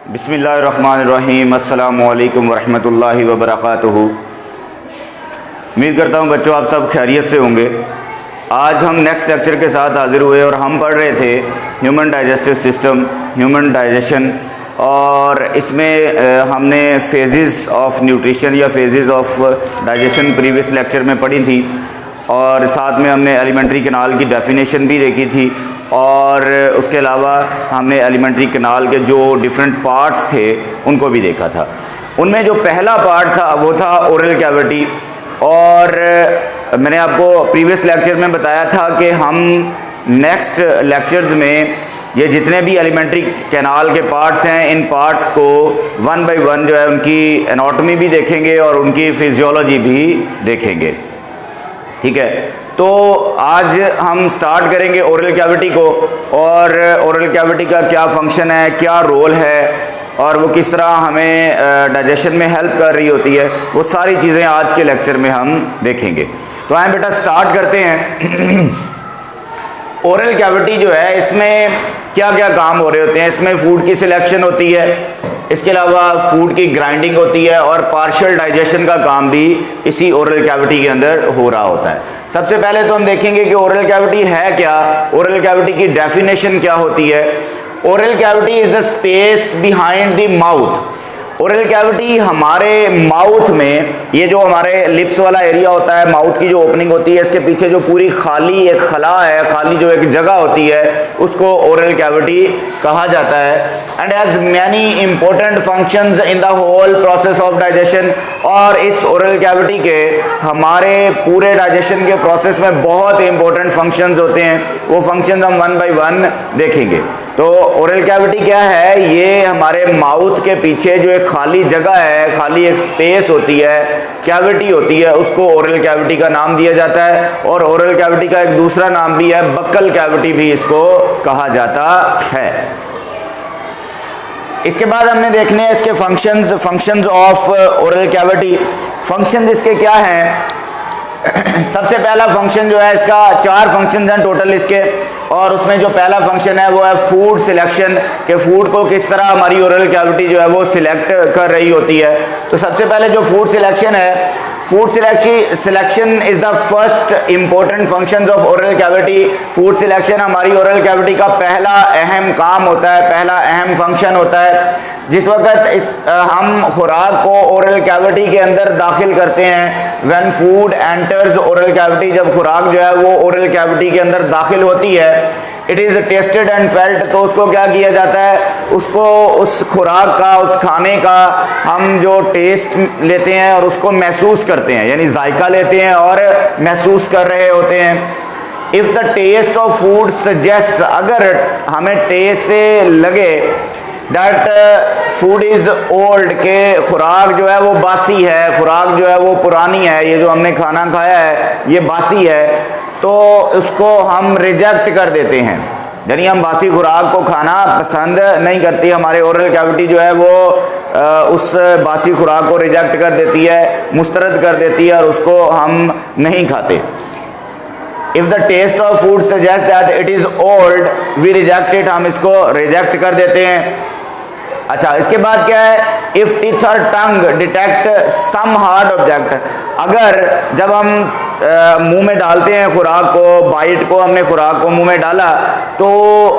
बिस्मिल्लाहिर्रहमानिर्रहीम। अस्सलामुअलैकुम वरहमतुल्लाहि वबरकातुहू। उम्मीद करता हूँ बच्चों आप सब खैरियत से होंगे। आज हम नेक्स्ट लेक्चर के साथ हाज़िर हुए और हम पढ़ रहे थे human digestive system, human digestion, और इसमें हमने फेजेस ऑफ न्यूट्रिशन या phases of digestion previous lecture में पढ़ी थी, और साथ में हमने एलिमेंट्री कैनाल की डेफिनेशन भी देखी थी, और उसके अलावा हमने एलिमेंट्री कैनाल के जो डिफरेंट पार्ट्स थे उनको भी देखा था। उनमें जो पहला पार्ट था वो था ओरल कैविटी, और मैंने आपको प्रीवियस लेक्चर में बताया था कि हम नेक्स्ट लेक्चर्स में ये जितने भी एलिमेंट्री कैनाल के पार्ट्स हैं, इन पार्ट्स को वन बाय वन जो है उनकी एनाटॉमी भी देखेंगे और उनकी फिजियोलॉजी भी देखेंगे। ठीक है, तो आज हम स्टार्ट करेंगे ओरल कैविटी को, और ओरल कैविटी का क्या फंक्शन है, क्या रोल है, और वो किस तरह हमें डाइजेशन में हेल्प कर रही होती है, वो सारी चीज़ें आज के लेक्चर में हम देखेंगे। तो आए बेटा स्टार्ट करते हैं। ओरल कैविटी जो है इसमें क्या क्या काम हो रहे होते हैं। इसमें फूड की सिलेक्शन होती है, इसके अलावा फूड की ग्राइंडिंग होती है, और पार्शियल डाइजेशन का काम भी इसी ओरल कैविटी के अंदर हो रहा होता है। सबसे पहले तो हम देखेंगे कि ओरल कैविटी है क्या, ओरल कैविटी की डेफिनेशन क्या होती है। Oral cavity is the space behind the mouth. Oral cavity हमारे माउथ में, ये जो हमारे लिप्स वाला एरिया होता है, माउथ की जो ओपनिंग होती है, इसके पीछे जो पूरी खाली एक खला है, खाली जो एक जगह होती है, उसको ओरल कैविटी कहा जाता है। And has many important functions in the whole process of digestion. और इस ओरल कैविटी के हमारे पूरे डाइजेशन के प्रोसेस में बहुत इंपॉर्टेंट फंक्शंस होते हैं। वो फंक्शंस हम वन बाय वन देखेंगे। तो ओरल कैविटी क्या है, ये हमारे माउथ के पीछे जो एक खाली जगह है, खाली एक स्पेस होती है, कैविटी होती है, उसको ओरल कैविटी का नाम दिया जाता है। और ओरल कैविटी का एक दूसरा नाम भी है, बक्कल कैविटी भी इसको कहा जाता है। इसके बाद हमने देखने हैं इसके functions of oral cavity. Functions इसके क्या हैं। सबसे पहला फंक्शन जो है, इसका 4 फंक्शंस हैं टोटल इसके, और उसमें जो पहला फंक्शन है वो है फूड सिलेक्शन, के फूड को किस तरह हमारी ओरल कैविटी जो है वो सिलेक्ट कर रही होती है। तो सबसे पहले जो फूड सिलेक्शन है, food selection is the first important functions of oral cavity. Food selection हमारी ओरल कैविटी का पहला अहम काम होता है, पहला अहम फंक्शन होता है। जिस वक्त हम खुराक को ओरल कैविटी के अंदर दाखिल करते हैं, when food enters oral cavity, जब खुराक जो है वो ओरल कैविटी के अंदर दाखिल होती है, it is tested and felt. तो उसको क्या किया जाता है, उसको उस खुराक का, उस खाने का हम जो टेस्ट लेते हैं और उसको महसूस करते हैं, यानी जायका लेते हैं और महसूस कर रहे होते हैं। If the taste of food suggest, अगर हमें टेस्ट से लगे दैट फूड इज़ ओल्ड, के खुराक जो है वो बासी है, खुराक जो है वो पुरानी है, ये जो हमने खाना खाया है ये बासी है, तो उसको हम रिजेक्ट कर देते हैं। यानी हम बासी खुराक को खाना पसंद नहीं करती, हमारे ओरल कैविटी जो है वो उस बासी खुराक को रिजेक्ट कर देती है, मुस्तरद कर देती है, और उसको हम नहीं खाते। If the taste of food suggest that it is old, we reject it, हम इसको रिजेक्ट कर देते हैं। अच्छा, इसके बाद क्या है, इफ़ टीथ और टंग डिटेक्ट सम हार्ड ऑब्जेक्ट, अगर जब हम मुंह में डालते हैं खुराक को, बाइट को, हमने खुराक को मुंह में डाला, तो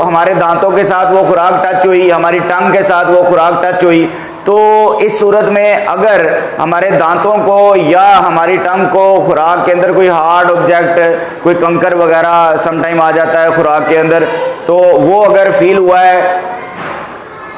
हमारे दांतों के साथ वो खुराक टच हुई, हमारी टंग के साथ वो खुराक टच हुई, तो इस सूरत में अगर हमारे दांतों को या हमारी टंग को खुराक के अंदर कोई हार्ड ऑब्जेक्ट, कोई कंकर वगैरह समटाइम आ जाता है खुराक के अंदर, तो वो अगर फील हुआ है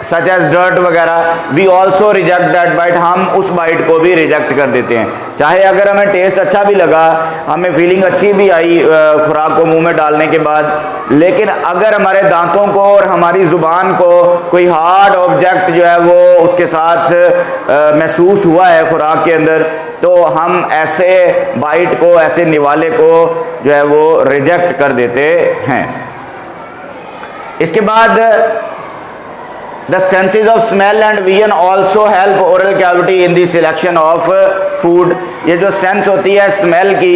सच एज डर्ट वगैरह, we also reject that bite, हम उस बाइट को भी रिजेक्ट कर देते हैं। चाहे अगर हमें टेस्ट अच्छा भी लगा, हमें फीलिंग अच्छी भी आई खुराक को मुंह में डालने के बाद, लेकिन अगर हमारे दांतों को और हमारी ज़ुबान को कोई हार्ड ऑब्जेक्ट जो है वो उसके साथ महसूस हुआ है खुराक के अंदर, तो हम ऐसे बाइट को, ऐसे निवाले को जो है वो रिजेक्ट कर देते हैं। इसके बाद The senses of smell and vision also help oral cavity in the selection of food। ये जो सेंस होती है स्मेल की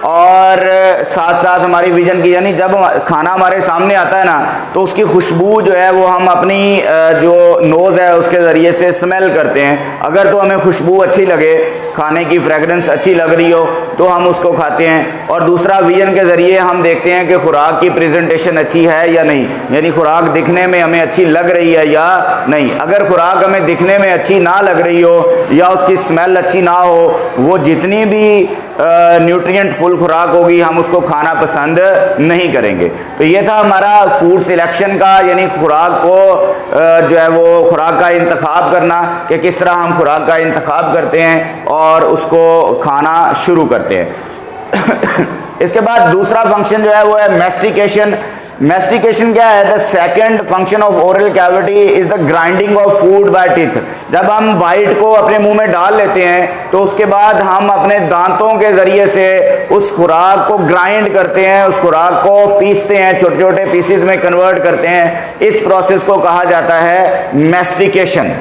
और साथ साथ हमारी विजन की, यानी जब खाना हमारे सामने आता है ना तो उसकी खुशबू जो है वो हम अपनी जो नोज़ है उसके ज़रिए से स्मेल करते हैं। अगर तो हमें खुशबू अच्छी लगे, खाने की फ्रेगरेंस अच्छी लग रही हो तो हम उसको खाते हैं। और दूसरा विजन के ज़रिए हम देखते हैं कि खुराक की प्रेजेंटेशन अच्छी है या नहीं, यानी खुराक दिखने में हमें अच्छी लग रही है या नहीं। अगर खुराक हमें दिखने में अच्छी ना लग रही हो या उसकी स्मेल अच्छी ना हो, वो जितनी भी न्यूट्रिएंट फुल खुराक होगी हम उसको खाना पसंद नहीं करेंगे। तो ये था हमारा फूड सिलेक्शन का, यानी खुराक को जो है वो खुराक का इंतखाब करना, कि किस तरह हम खुराक का इंतखाब करते हैं और उसको खाना शुरू करते हैं। इसके बाद दूसरा फंक्शन जो है वो है मैस्टिकेशन। मैस्टिकेशन क्या है? The second function of oral cavity is the grinding of food by teeth. जब हम बाइट को अपने मुंह में डाल लेते हैं तो उसके बाद हम अपने दांतों के जरिए से उस खुराक को ग्राइंड करते हैं, उस खुराक को पीसते हैं, छोटे छोटे पीसेस में कन्वर्ट करते हैं। इस प्रोसेस को कहा जाता है mastication.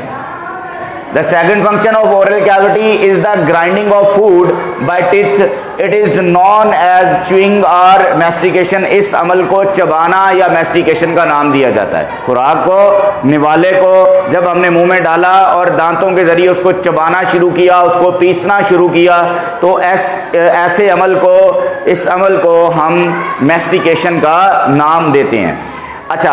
The second function of oral cavity is the grinding of food by teeth. It is known as chewing or mastication. इस अमल को चबाना या mastication का नाम दिया जाता है। खुराक को, निवाले को जब हमने मुंह में डाला और दांतों के जरिए उसको चबाना शुरू किया, उसको पीसना शुरू किया, तो ऐसे अमल को, इस अमल को हम mastication का नाम देते हैं। अच्छा,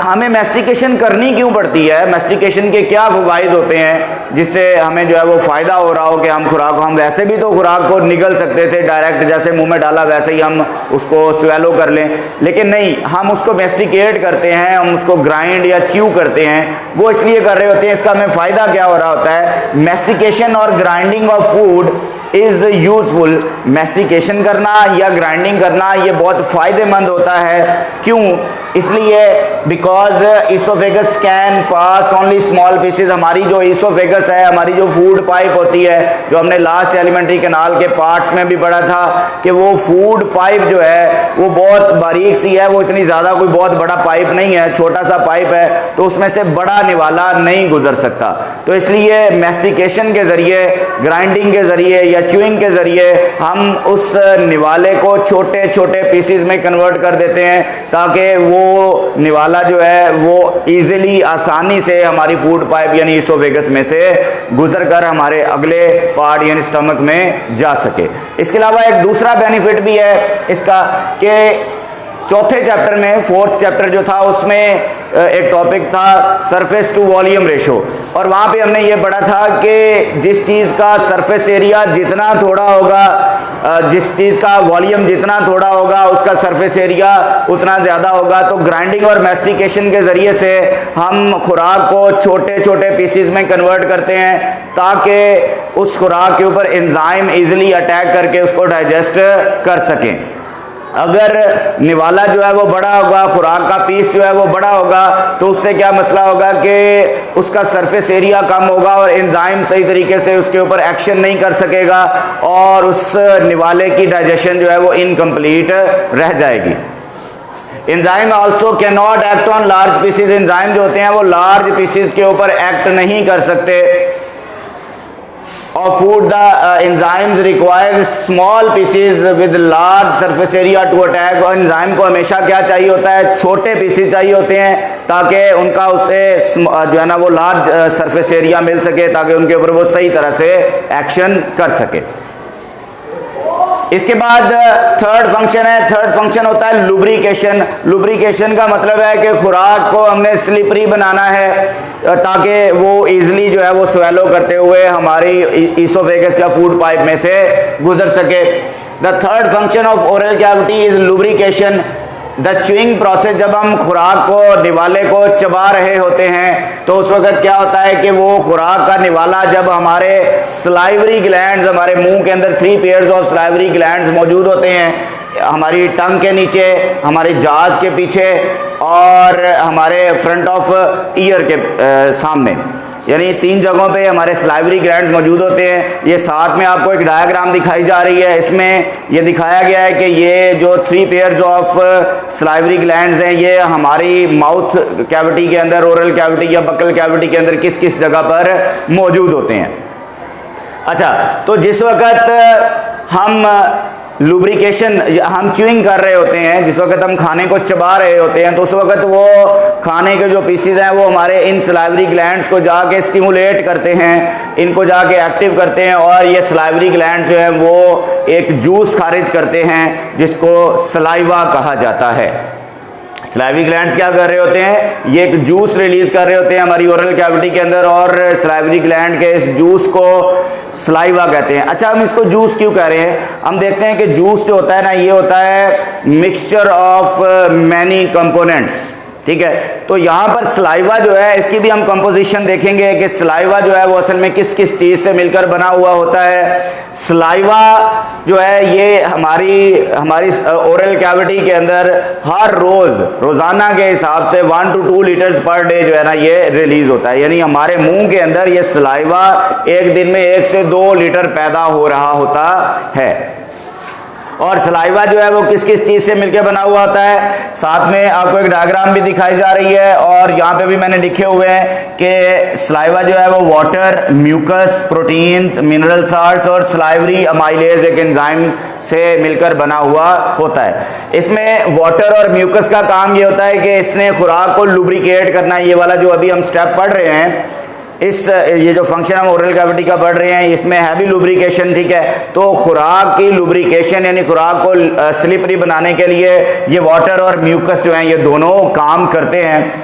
हमें मैस्टिकेशन करनी क्यों पड़ती है? मैस्टिकेशन के क्या फ़वाइद होते हैं जिससे हमें जो है वो फ़ायदा हो रहा हो कि हम खुराक, हम वैसे भी तो खुराक को निगल सकते थे डायरेक्ट, जैसे मुंह में डाला वैसे ही हम उसको स्वेलो कर लें, लेकिन नहीं, हम उसको मैस्टिकेट करते हैं, हम उसको ग्राइंड या च्यू करते हैं। वो इसलिए कर रहे होते हैं, इसका हमें फ़ायदा क्या हो रहा होता है? मैस्टिकेशन और grinding of food is useful. Mastication करना या ग्राइंडिंग करना ये बहुत फ़ायदेमंद होता है। क्यों? इसलिए because oesophagus can pass only small pieces. हमारी जो ईसोफेगस है, हमारी जो फूड पाइप होती है, जो हमने लास्ट एलिमेंट्री कैनाल के पार्ट्स में भी पढ़ा था कि वो फूड पाइप जो है वो बहुत बारीक सी है, वो इतनी ज़्यादा कोई बहुत बड़ा पाइप नहीं है, छोटा सा पाइप है, तो उसमें से बड़ा निवाला नहीं गुजर सकता। तो इसलिए मैस्टिकेशन के ज़रिए, ग्राइंडिंग के ज़रिए या च्यूइंग के ज़रिए हम उस निवाले को छोटे छोटे पीसेज में कन्वर्ट कर देते हैं ताकि वो निवाला जो है वो इजीली, आसानी से हमारी फूड पाइप यानी ईसोफेगस में से गुजरकर हमारे अगले पार्ट यानी स्टमक में जा सके। इसके अलावा एक दूसरा बेनिफिट भी है इसका कि चौथे चैप्टर में, फोर्थ चैप्टर जो था, उसमें एक टॉपिक था सरफेस टू वॉल्यूम रेशो, और वहाँ पे हमने ये पढ़ा था कि जिस चीज़ का सरफेस एरिया जितना थोड़ा होगा, जिस चीज़ का वॉल्यूम जितना थोड़ा होगा उसका सरफेस एरिया उतना ज़्यादा होगा। तो ग्राइंडिंग और मैस्टिकेशन के ज़रिए से हम खुराक को छोटे छोटे पीसेस में कन्वर्ट करते हैं ताकि उस खुराक के ऊपर एंजाइम ईजिली अटैक करके उसको डाइजेस्ट कर सकें। अगर निवाला जो है वो बड़ा होगा, खुराक का पीस जो है वो बड़ा होगा, तो उससे क्या मसला होगा कि उसका सरफेस एरिया कम होगा और एंजाइम सही तरीके से उसके ऊपर एक्शन नहीं कर सकेगा और उस निवाले की डाइजेशन जो है वो इनकम्प्लीट रह जाएगी। Enzyme also can not act on large pieces. Enzyme जो होते हैं वो लार्ज पीसेज के ऊपर एक्ट नहीं कर सकते। Of food, the enzymes require small pieces with large surface area to attack। और एंजाइम को हमेशा क्या चाहिए होता है? छोटे पीसेस चाहिए होते हैं ताकि उनका उससे जो है ना वो लार्ज सरफेस एरिया मिल सके, ताकि उनके ऊपर वो सही तरह से एक्शन कर सके। इसके बाद थर्ड फंक्शन है, थर्ड फंक्शन होता है लुब्रिकेशन। लुब्रिकेशन का मतलब है कि खुराक को हमने स्लिपरी बनाना है ताकि वो इजीली जो है वो स्वेलो करते हुए हमारी ईसोफेगस या फूड पाइप में से गुजर सके। The third function of oral cavity is lubrication. The chewing process, जब हम खुराक को, निवाले को चबा रहे होते हैं तो उस वक्त क्या होता है कि वो खुराक का निवाला जब हमारे स्लाइवरी ग्लैंड्स, हमारे मुंह के अंदर 3 पेयर्स ऑफ स्लाइवरी ग्लैंड्स मौजूद होते हैं, हमारी टंग के नीचे, हमारे जाज के पीछे और हमारे फ्रंट ऑफ ईयर के सामने, यानी 3 जगहों पे हमारे स्लाइवरी ग्लैंड्स मौजूद होते हैं। ये साथ में आपको एक डायग्राम दिखाई जा रही है, इसमें ये दिखाया गया है कि ये जो 3 पेयर्स ऑफ स्लाइवरी ग्लैंड्स हैं ये हमारी माउथ कैविटी के अंदर, ओरल कैविटी या बकल कैविटी के अंदर किस किस जगह पर मौजूद होते हैं। अच्छा, तो जिस वक्त हम लुब्रिकेशन, हम च्यूइंग कर रहे होते हैं, जिस वक्त हम खाने को चबा रहे होते हैं तो उस वक्त वो खाने के जो पीसीज हैं वो हमारे इन सलाइवरी ग्लैंड्स को जाके स्टिमुलेट करते हैं, इनको जाके एक्टिव करते हैं और ये सलाइवरी ग्लैंड जो है वो एक जूस खारिज करते हैं जिसको सलाइवा कहा जाता है। सलाइवरी ग्लैंड्स क्या कर रहे होते हैं, ये एक जूस रिलीज कर रहे होते हैं हमारी ओरल कैविटी के अंदर और सलाइवरी ग्लैंड के इस जूस को सलाइवा कहते हैं। अच्छा, हम इसको जूस क्यों कह रहे हैं, हम देखते हैं कि जूस जो होता है ना, ये होता है मिक्सचर ऑफ मैनी कंपोनेंट्स, ठीक है। तो यहाँ पर सलाइवा जो है इसकी भी हम कंपोजिशन देखेंगे कि सलाइवा जो है वो असल में किस किस चीज़ से मिलकर बना हुआ होता है। सलाइवा जो है ये हमारी ओरल कैविटी के अंदर हर रोज़ाना के हिसाब से 1 to 2 लीटर्स पर डे जो है ना ये रिलीज होता है, यानी हमारे मुंह के अंदर ये सलाइवा एक दिन में 1 से 2 लीटर पैदा हो रहा होता है। और सलाइवा जो है वो किस किस चीज़ से मिलकर बना हुआ होता है, साथ में आपको एक डायग्राम भी दिखाई जा रही है और यहाँ पे भी मैंने लिखे हुए हैं कि सलाइवा जो है वो water, mucus, proteins, mineral salts और सलाइवरी अमाइलेज एक एंजाइम से मिलकर बना हुआ होता है। इसमें वाटर और म्यूकस का काम ये होता है कि इसने खुराक को लुब्रिकेट करना है। ये वाला जो अभी हम स्टेप पढ़ रहे हैं, ये जो फंक्शन हम ओरल कैविटी का पढ़ रहे हैं इसमें है भी लुब्रिकेशन, ठीक है। तो खुराक की लुब्रिकेशन यानी खुराक को स्लिपरी बनाने के लिए ये वाटर और म्यूकस जो हैं ये दोनों काम करते हैं।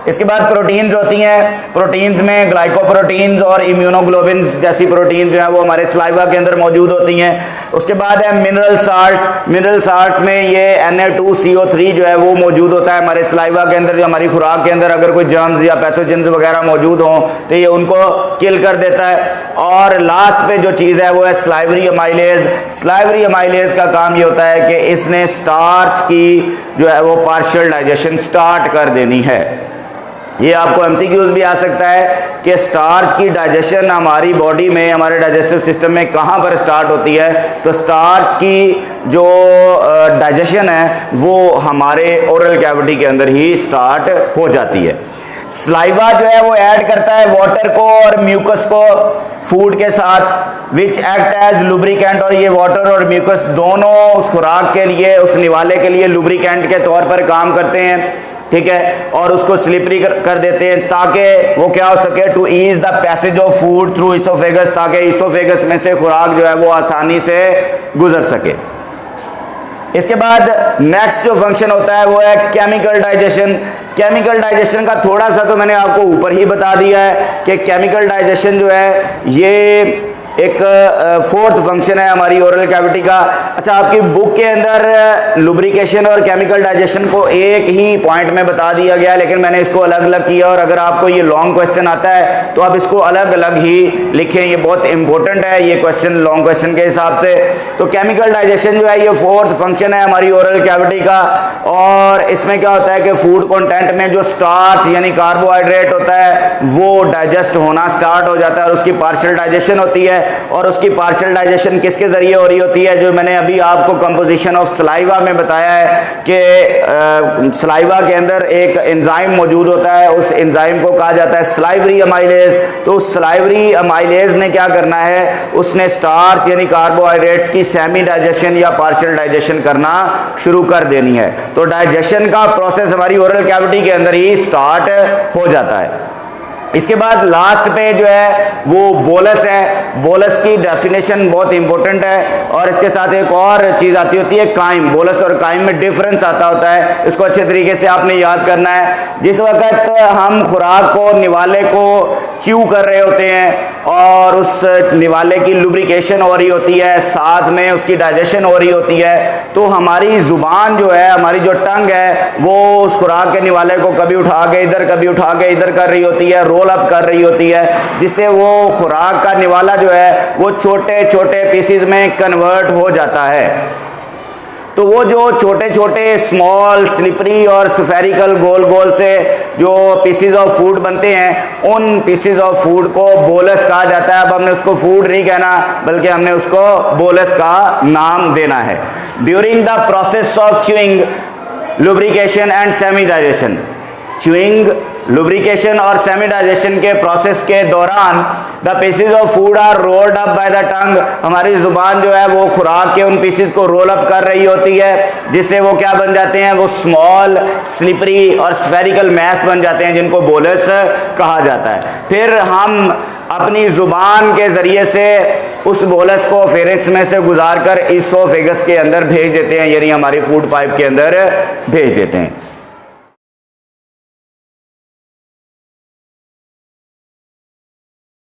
इसके बाद प्रोटीन्स होती हैं, प्रोटीन्स में ग्लाइकोप्रोटीन्स और इम्यूनोग्लोबिन्स जैसी प्रोटीन जो है वो हमारे सलाइवा के अंदर मौजूद होती हैं। उसके बाद है मिनरल साल्ट्स, मिनरल साल्ट्स में ये Na2CO3 जो है वो मौजूद होता है हमारे सलाइवा के अंदर, जो हमारी खुराक के अंदर अगर कोई जर्म्स या पैथोजेंस वगैरह मौजूद हों तो ये उनको किल कर देता है। और लास्ट पे जो चीज़ है वो है सलाइवरी अमाइलेज। सलाइवरी अमाइलेज का काम ये होता है कि इसने स्टार्च की जो है वो पार्शियल डाइजेशन स्टार्ट कर देनी है। ये आपको एमसीक्यूज भी आ सकता है कि स्टार्च की डाइजेशन हमारी बॉडी में, हमारे डाइजेस्टिव सिस्टम में कहाँ पर स्टार्ट होती है, तो स्टार्च की जो डाइजेशन है वो हमारे ओरल कैविटी के अंदर ही स्टार्ट हो जाती है। सलाइवा जो है वो ऐड करता है वाटर को और म्यूकस को फूड के साथ, विच एक्ट एज लुब्रिकेंट, और ये वाटर और म्यूकस दोनों उस खुराक के लिए, उस निवाले के लिए लुब्रिकेंट के तौर पर काम करते हैं, ठीक है, और उसको स्लिपरी कर देते हैं ताकि वो क्या हो सके, to ease the passage of food through oesophagus, ताकि इसोफेगस में से खुराक जो है वो आसानी से गुजर सके। इसके बाद नेक्स्ट जो फंक्शन होता है वो है केमिकल डाइजेशन। केमिकल डाइजेशन का थोड़ा सा तो मैंने आपको ऊपर ही बता दिया है कि केमिकल डाइजेशन जो है ये एक फोर्थ फंक्शन है हमारी ओरल कैविटी का। अच्छा, आपकी बुक के अंदर लुब्रिकेशन और केमिकल डाइजेशन को एक ही पॉइंट में बता दिया गया, लेकिन मैंने इसको अलग अलग किया, और अगर आपको ये लॉन्ग क्वेश्चन आता है तो आप इसको अलग अलग ही लिखें, ये बहुत इंपॉर्टेंट है ये क्वेश्चन लॉन्ग क्वेश्चन के हिसाब से। तो केमिकल डाइजेशन जो है ये फोर्थ फंक्शन है हमारी ओरल कैविटी का, और इसमें क्या होता है कि फूड कंटेंट में जो स्टार्च यानी कार्बोहाइड्रेट होता है वो डाइजेस्ट होना स्टार्ट हो जाता है और उसकी पार्शियल डाइजेशन होती है। और उसकी पार्शियल डाइजेशन किसके जरिए हो रही होती है, जो मैंने अभी आपको कंपोजिशन ऑफ सलाइवा में बताया है कि सलाइवा के अंदर एक एंजाइम मौजूद होता है, उस एंजाइम को कहा जाता है सलाइवरी अमाइलेज। तो उस सलाइवरी अमाइलेज ने क्या करना है, उसने स्टार्च यानी कार्बोहाइड्रेट्स की सेमी डाइजेशन या पार्शियल डाइजेशन करना शुरू कर देनी है। तो डाइजेशन का प्रोसेस हमारी ओरल कैविटी के अंदर ही स्टार्ट हो जाता है। इसके बाद लास्ट पे जो है वो बोलस है। बोलस की डेफिनेशन बहुत इंपॉर्टेंट है, और इसके साथ एक और चीज़ आती होती है काइम। बोलस और काइम में डिफरेंस आता होता है, इसको अच्छे तरीके से आपने याद करना है। जिस वक्त हम खुराक को, निवाले को च्यू कर रहे होते हैं और उस निवाले की लुब्रिकेशन हो रही होती है, साथ में उसकी डाइजेशन हो रही होती है, तो हमारी ज़ुबान जो है, हमारी जो टंग है, वो उस खुराक के निवाले को कभी उठा के इधर, कभी उठा के इधर कर रही होती है, रोल अप कर रही होती है, जिससे वो खुराक का निवाला जो है वो छोटे छोटे पीसीज में कन्वर्ट हो जाता है। तो वो जो छोटे छोटे स्मॉल, स्लिपरी और स्फेरिकल गोल गोल से जो पीसीज ऑफ फूड बनते हैं, उन पीसीज ऑफ फूड को बोलस कहा जाता है। अब हमने उसको फूड नहीं कहना, बल्कि हमने उसको बोलस का नाम देना है। During the process of chewing, lubrication and semi digestion, chewing lubrication और सेमी डाइजेशन के प्रोसेस के दौरान the pieces of food are rolled up by the tongue, हमारी जुबान जो है वो खुराक के उन पीसेज को रोल अप कर रही होती है, जिससे वो क्या बन जाते हैं, वो स्मॉल स्लिपरी और स्फेरिकल मैस बन जाते हैं, जिनको बोलस कहा जाता है। फिर हम अपनी जुबान के जरिए से उस बोलस को फेरिक्स में से गुजार कर इसोफेगस के अंदर भेज देते हैं, यानी हमारी फूड पाइप के अंदर भेज देते हैं।